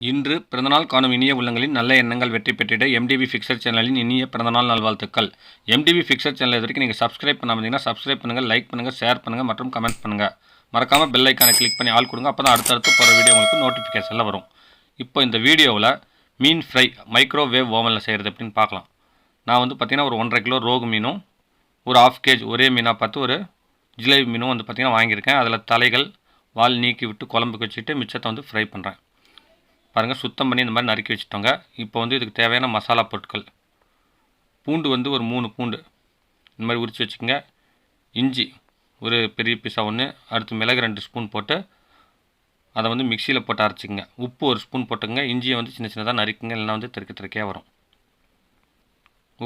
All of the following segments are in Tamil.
இன்று பிறந்தநாள் காணும் இனிய உள்ளங்களின் நல்ல எண்ணங்கள் வெற்றி பெற்றிட எம்டிபி ஃபிக்சர் சேனலின் இனிய பிறந்தநாள் நல்வாழ்த்துக்கள். எம்டிபி ஃபிக்சர் சேனல் இது வரைக்கும் நீங்கள் சப்ஸ்கிரைப் பண்ணாமல் இருந்தீங்கன்னா சப்ஸ்கிரைப் பண்ணுங்கள், லைக் பண்ணுங்கள், ஷேர் பண்ணுங்கள் மற்றும் கமெண்ட் பண்ணுங்கள். மறக்காமல் பெல் ஐக்கானை கிளிக் பண்ணி ஆள் கொடுங்க. அப்போ தான் அடுத்தடுத்து போகிற வீடியோ உங்களுக்கு நோட்டிஃபிகேஷனில் வரும். இப்போ இந்த வீடியோவில் மீன் ஃப்ரை மைக்ரோவேவ் ஓவனில் செய்கிறது எப்படின்னு பார்க்கலாம். நான் பார்த்தீங்கன்னா ஒரு 1.5 கிலோ ரோகு மீனும் ஒரு 1/2 கேஜ் ஒரே மீனாக பார்த்து ஒரு ஜிலேபி மீனும் பார்த்தீங்கன்னா வாங்கியிருக்கேன். அதில் தலைகள் வால் நீக்கி விட்டு குழம்புக்கு வச்சுட்டு மிச்சத்தை ஃப்ரை பண்ணுறேன். பாருங்கள், சுத்தம் பண்ணி இந்த மாதிரி நறுக்கி வச்சுட்டோங்க. இப்போ இதுக்கு தேவையான மசாலா பொருட்கள், பூண்டு ஒரு 3 பூண்டு இந்த மாதிரி உரித்து வச்சுக்கோங்க. இஞ்சி ஒரு பெரிய பீஸா 1, அடுத்து மிளகு 2 ஸ்பூன் போட்டு அதை மிக்சியில் போட்டு அரைச்சிக்கங்க. உப்பு 1 ஸ்பூன் போட்டுக்கங்க. இஞ்சியை சின்ன சின்னதாக நறுக்குங்க, இல்லைனா தெற்கையாக வரும்.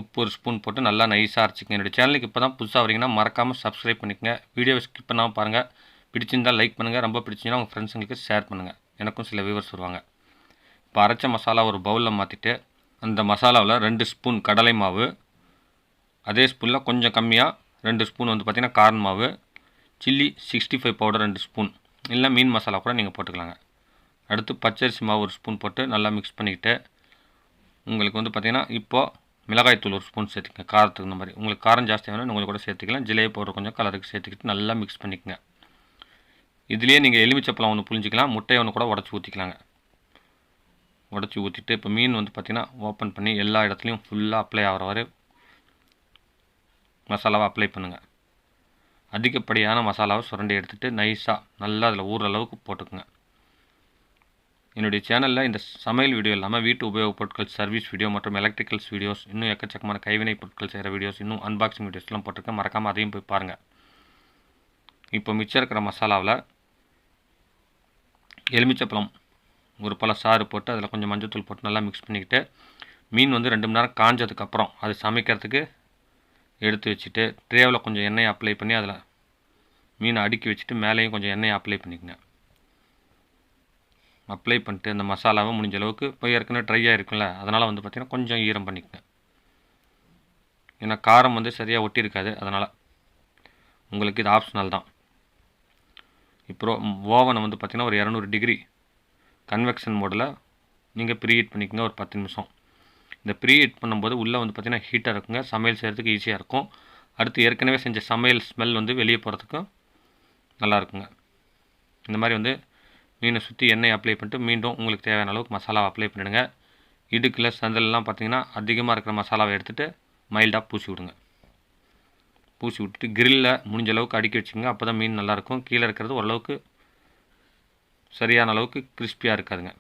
உப்பு 1 ஸ்பூன் போட்டு நல்லா நைஸாக அரைச்சிக்கங்க. என்னுடைய சேனலுக்கு இப்போ தான் புதுசாக வரீங்கன்னா மறக்காமல் சப்ஸ்கிரைப் பண்ணிக்கங்க. வீடியோவை ஸ்கிப் பண்ணாமல் பாருங்கள். பிடிச்சிருந்தால் லைக் பண்ணுங்கள், ரொம்ப பிடிச்சிங்கன்னா உங்கள் ஃப்ரெண்ட்ஸுங்களுக்கு ஷேர் பண்ணுங்கள். எனக்கும் சில வியூவர்ஸ் வருவாங்க. இப்போ அரைச்ச மசாலா ஒரு பவுலில் மாற்றிட்டு அந்த மசாலாவில் 2 ஸ்பூன் கடலை மாவு, அதே ஸ்பூனில் கொஞ்சம் கம்மியாக 2 ஸ்பூன் பார்த்திங்கன்னா கார்ன் மாவு, சில்லி 65 பவுடர் 2 ஸ்பூன், இல்லை மீன் மசாலா கூட நீங்கள் போட்டுக்கலாங்க. அடுத்து பச்சரிசி மாவு 1 ஸ்பூன் போட்டு நல்லா மிக்ஸ் பண்ணிக்கிட்டு உங்களுக்கு பார்த்திங்கன்னா இப்போது மிளகாய்த்தூள் 1 ஸ்பூன் சேர்த்துக்கங்க. காரத்துக்கு இந்த மாதிரி உங்களுக்கு காரம் ஜாஸ்தி வேணும் உங்களுக்கு கூட சேர்த்துக்கலாம். ஜிலேபி பவுடர் கொஞ்சம் கலருக்கு சேர்த்துக்கிட்டு நல்லா மிக்ஸ் பண்ணிக்கங்க. இதுலேயே நீங்கள் எலுமிச்சப்பழம் 1 புளிஞ்சிக்கலாம், முட்டையை 1 கூட உடச்சி ஊற்றிக்கலாங்க. உடச்சி ஊற்றிட்டு இப்போ மீன் பார்த்திங்கன்னா ஓப்பன் பண்ணி எல்லா இடத்துலையும் ஃபுல்லாக அப்ளை ஆகிறவாறு மசாலாவை அப்ளை பண்ணுங்கள். அதிகப்படியான மசாலாவை சுரண்டி எடுத்துகிட்டு நைஸாக நல்லா அதில் ஊறுற அளவுக்கு போட்டுக்குங்க. என்னுடைய சேனலில் இந்த சமையல் வீடியோ இல்லாமல் வீட்டு உபயோகப் பொருட்கள் சர்வீஸ் வீடியோ மற்றும் எலக்ட்ரிக்கல்ஸ் வீடியோஸ், இன்னும் எக்கச்சக்கமான கைவினை பொருட்கள் செய்கிற வீடியோஸ், இன்னும் அன்பாக்சிங் வீடியோஸ்லாம் போட்டிருக்கேன். மறக்காமல் அதையும் போய் பாருங்கள். இப்போ மிச்சம் இருக்கிற மசாலாவில் எலுமிச்சப்பழம் ஒரு பல சாறு போட்டு அதில் கொஞ்சம் மஞ்சள்தூள் போட்டு நல்லா மிக்ஸ் பண்ணிக்கிட்டு மீன் 2 மணி நேரம் காஞ்சதுக்கப்புறம் அது சமைக்கிறதுக்கு எடுத்து வச்சுட்டு ட்ரேவில் கொஞ்சம் எண்ணெயை அப்ளை பண்ணி அதில் மீனை அடுக்கி வச்சுட்டு மேலேயும் கொஞ்சம் எண்ணெயை அப்ளை பண்ணிக்கங்க. அப்ளை பண்ணிட்டு அந்த மசாலாவை முடிஞ்ச அளவுக்கு இப்போ ஏற்கனவே ட்ரையாக இருக்குல்ல, அதனால் பார்த்திங்கன்னா கொஞ்சம் ஈரம் பண்ணிக்கங்க. ஏன்னா காரம் சரியாக ஒட்டியிருக்காது, அதனால் உங்களுக்கு இது ஆப்ஷனல் தான். இப்போ ஓவனை பார்த்திங்கன்னா ஒரு 200 டிகிரி கன்வெக்ஷன் மோடில் நீங்கள் ப்ரீஹீட் பண்ணிக்கோங்க ஒரு 10 நிமிஷம். இந்த ப்ரீஹீட் பண்ணும்போது உள்ளே பார்த்திங்கன்னா ஹீட்டாக இருக்குங்க, சமையல் செய்கிறதுக்கு ஈஸியாக இருக்கும். அடுத்து ஏற்கனவே செஞ்ச சமையல் ஸ்மெல் வெளியே போகிறதுக்கும் நல்லாயிருக்குங்க. இந்த மாதிரி மீனை சுற்றி எண்ணெய் அப்ளை பண்ணிட்டு மீண்டும் உங்களுக்கு தேவையான அளவுக்கு மசாலாவை அப்ளை பண்ணிவிடுங்க. இடுக்கில் சந்தலெலாம் பார்த்திங்கன்னா அதிகமாக இருக்கிற மசாலாவை எடுத்துகிட்டு மைல்டாக பூசி விடுங்க. பூசி விட்டுட்டு கிரில்லில் முடிஞ்ச அளவுக்கு அடுக்கி வச்சுக்கோங்க. அப்போ தான் மீன் நல்லாயிருக்கும். கீழே இருக்கிறது ஓரளவுக்கு சரியான அளவுக்கு கிறிஸ்பியாக இருக்காதுங்க.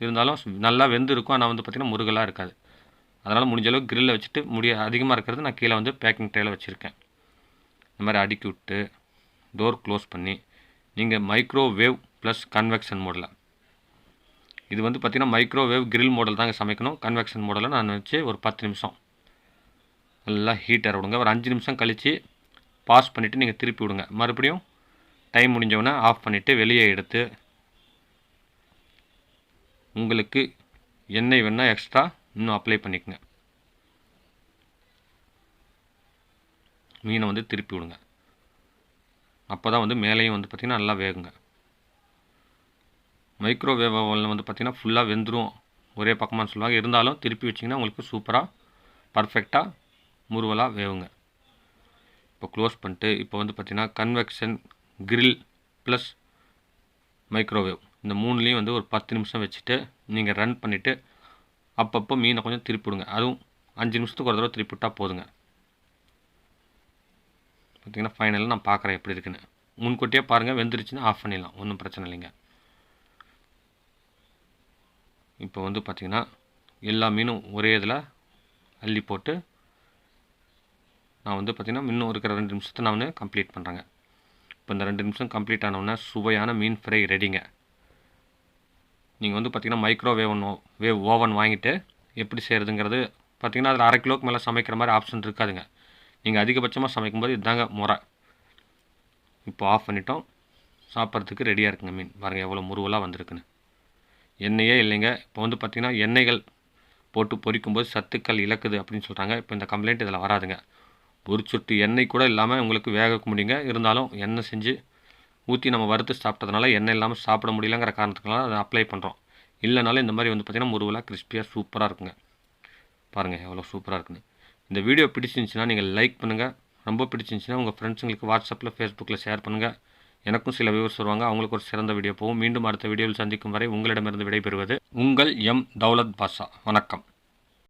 இருந்தாலும் நல்லா வெந்து இருக்கும், ஆனால் பார்த்திங்கன்னா முருகலாக இருக்காது. அதனால் முடிஞ்ச அளவுக்கு கிரில்லில் வச்சுட்டு அதிகமாக இருக்கிறது நான் கீழே பேக்கிங் ட்ரேயில் வச்சுருக்கேன். இந்த மாதிரி அடுக்கி விட்டு டோர் க்ளோஸ் பண்ணி நீங்கள் மைக்ரோவேவ் ப்ளஸ் கன்வெக்ஷன் மோடில், இது பார்த்திங்கன்னா மைக்ரோவேவ் கிரில் மோடல் தாங்க சமைக்கணும். கன்வெக்ஷன் மோடலில் நான் வச்சு ஒரு 10 நிமிஷம் நல்லா ஹீட் விடுங்க. ஒரு 5 நிமிஷம் கழித்து பாஸ் பண்ணிவிட்டு நீங்கள் திருப்பி விடுங்க. மறுபடியும் டைம் முடிஞ்சவொடனே ஆஃப் பண்ணிவிட்டு வெளியே எடுத்து உங்களுக்கு எண்ணெய் வேணால் எக்ஸ்ட்ரா இன்னும் அப்ளை பண்ணிக்கோங்க. மீனை திருப்பி விடுங்க. அப்போ தான் மேலேயும் பார்த்திங்கன்னா நல்லா வேகுங்க. மைக்ரோவேவ் ஓவனில் பார்த்திங்கன்னா ஃபுல்லாக வெந்துடும் ஒரே பக்கமானு சொல்லுவாங்க. இருந்தாலும் திருப்பி வச்சிங்கன்னா உங்களுக்கு சூப்பராக பர்ஃபெக்டாக முருவலாக வேவுங்க. இப்போ க்ளோஸ் பண்ணிட்டு இப்போ பார்த்திங்கன்னா கன்வெக்ஷன், கிரில் ப்ளஸ் மைக்ரோவேவ் இந்த 3லேயும் ஒரு 10 நிமிஷம் வச்சுட்டு நீங்கள் ரன் பண்ணிவிட்டு அப்பப்போ மீனை கொஞ்சம் திருப்பிவிடுங்க. அதுவும் 5 நிமிஷத்துக்கு ஒரு தடவை திருப்பி விட்டால் போதுங்க. பார்த்திங்கன்னா ஃபைனலாக நான் பார்க்குறேன் எப்படி இருக்குன்னு. முன்கூட்டியே பாருங்கள், வெந்துருச்சுன்னா ஆஃப் பண்ணிடலாம், ஒன்றும் பிரச்சனை இல்லைங்க. இப்போ பார்த்திங்கன்னா எல்லா மீனும் ஒரே இதில் அள்ளி போட்டு நான் பார்த்திங்கன்னா இன்னும் இருக்கிற 2 நிமிஷத்தை நான் கம்ப்ளீட் பண்ணுறேங்க. இப்போ இந்த 2 நிமிஷம் கம்ப்ளீட் ஆனவுடனே சுவையான மீன் ஃப்ரை ரெடிங்க. நீங்கள் பார்த்திங்கன்னா மைக்ரோவேவ் ஓவன் வாங்கிட்டு எப்படி செய்கிறதுங்கிறது பார்த்திங்கன்னா அதில் 1/2 கிலோக்கு மேலே சமைக்கிற மாதிரி ஆப்ஷன் இருக்காதுங்க. நீங்கள் அதிகபட்சமாக சமைக்கும்போது இதுதாங்க முறை. இப்போ ஆஃப் பண்ணிட்டோம், சாப்பிட்றதுக்கு ரெடியாக இருக்குங்க. மீன் பாருங்கள் எவ்வளோ முருவலாக வந்திருக்குன்னு. எண்ணெயே இல்லைங்க. இப்போ பார்த்திங்கன்னா எண்ணெய்கள் போட்டு பொரிக்கும்போது சத்துக்கள் இழக்குது அப்படின்னு சொல்கிறாங்க. இப்போ இந்த கம்ப்ளைண்ட் இதில் வராதுங்க. ஒரு சொட்டு எண்ணெய் கூட இல்லாமல் உங்களுக்கு வேக முடியுங்க. இருந்தாலும் எண்ணெய் செஞ்சு ஊற்றி நம்ம வறுத்து சாப்பிட்டதுனால எண்ணெய் இல்லாமல் சாப்பிட முடியலங்கிற காரணத்துக்கனால அதை அப்ளை பண்ணுறோம். இல்லைனாலும் இந்த மாதிரி வந்து பார்த்திங்கன்னா முருவலாக கிறிஸ்பியாக சூப்பராக இருக்குங்க. பாருங்கள் எவ்வளோ சூப்பராக இருக்குன்னு. இந்த வீடியோ பிடிச்சிருந்துச்சின்னா நீங்கள் லைக் பண்ணுங்கள். ரொம்ப பிடிச்சிருந்துச்சின்னா உங்கள் ஃப்ரெண்ட்ஸுங்களுக்கு வாட்ஸ்அப்பில் ஃபேஸ்புக்கில் ஷேர் பண்ணுங்கள். எனக்கும் சில வியூவர்ஸ் வருவாங்க, அவங்களுக்கு ஒரு சிறந்த வீடியோ போகும். மீண்டும் அடுத்த வீடியோவில் சந்திக்கும் வரை உங்களிடமிருந்து விடைபெறுவது உங்கள் எம். தௌலத் பாஷா. வணக்கம்.